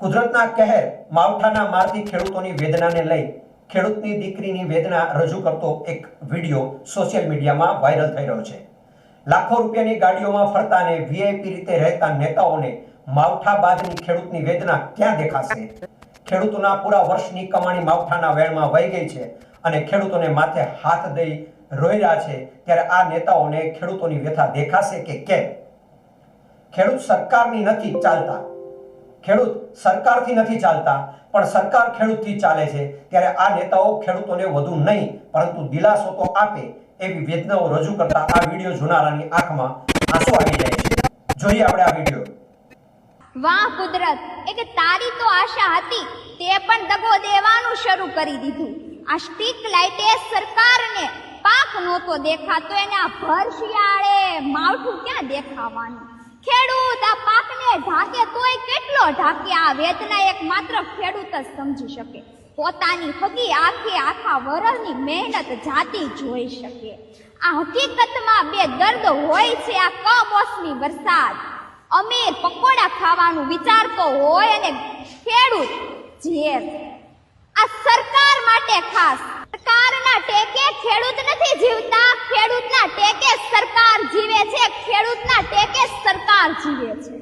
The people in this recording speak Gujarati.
કુદરતના કહેર માવઠાના મારથી ખેડૂતોની વેદનાને લઈ ખેડૂતની દીકરીની વેદના રજૂ કરતો એક વિડીયો સોશિયલ મીડિયામાં વાયરલ થઈ રહ્યો છે। લાખો રૂપિયાની ગાડીઓમાં ફરતા અને વીઆઈપી રીતે રહેતા નેતાઓને માવઠા બાદની ખેડૂતની વેદના ક્યાં દેખાશે? ખેડૂતોના પૂરા વર્ષની કમાણી માવઠાના વેણમાં વહી ગઈ છે અને ખેડૂતોને માથે હાથ દઈ રોઈ રહ્યા છે, ત્યારે આ નેતાઓને ખેડૂતોની વ્યથા દેખાશે કે કેમ? ખેડૂત સરકારની નથી ચાલતા, ખેડૂત સરકારથી નથી ચાલતા, પણ સરકાર ખેડૂતથી ચાલે છે, ત્યારે આ નેતાઓ ખેડૂતોને વધુ નહીં પરંતુ દિલાસો તો આપે એવી વેદનાઓ રજૂ કરતા આ વિડીયો જોનારાની આંખમાં આંસુ આવી જાય છે। જોઈએ આપણે આ વિડીયો। વાહ કુદરત, એક તારી તો આશા હતી, તે પણ દગો દેવાનું શરૂ કરી દીધું। આ સ્ટ્રીટ લાઇટે સરકારને પાક નહોતો દેખાતો, એને આ ભર શિયાળે માવઠું ક્યાં દેખાવાનું? ખેડૂત આ પાકને ઢાકે તોય કેટલો ઢાકે? આ વેદના એક માત્ર ખેડૂત જ સમજી શકે, પોતાની હગી આખે આખા વરસની મહેનત જાતી જોઈ શકે। આ હકીકતમાં બે દર્દ હોય છે, આ કમોસમી વરસાદ। અમીર પકોડા ખાવાનું વિચારતો હોય અને ખેડૂત ઝેર। આ સરકાર માટે ખાસ, સરકારના ટેકે ખેડૂત નથી જીવતા, ખેડૂતના ટેકે સરકાર જીવે છે, ખેડૂતના ટેકે સરકાર જીવે છે।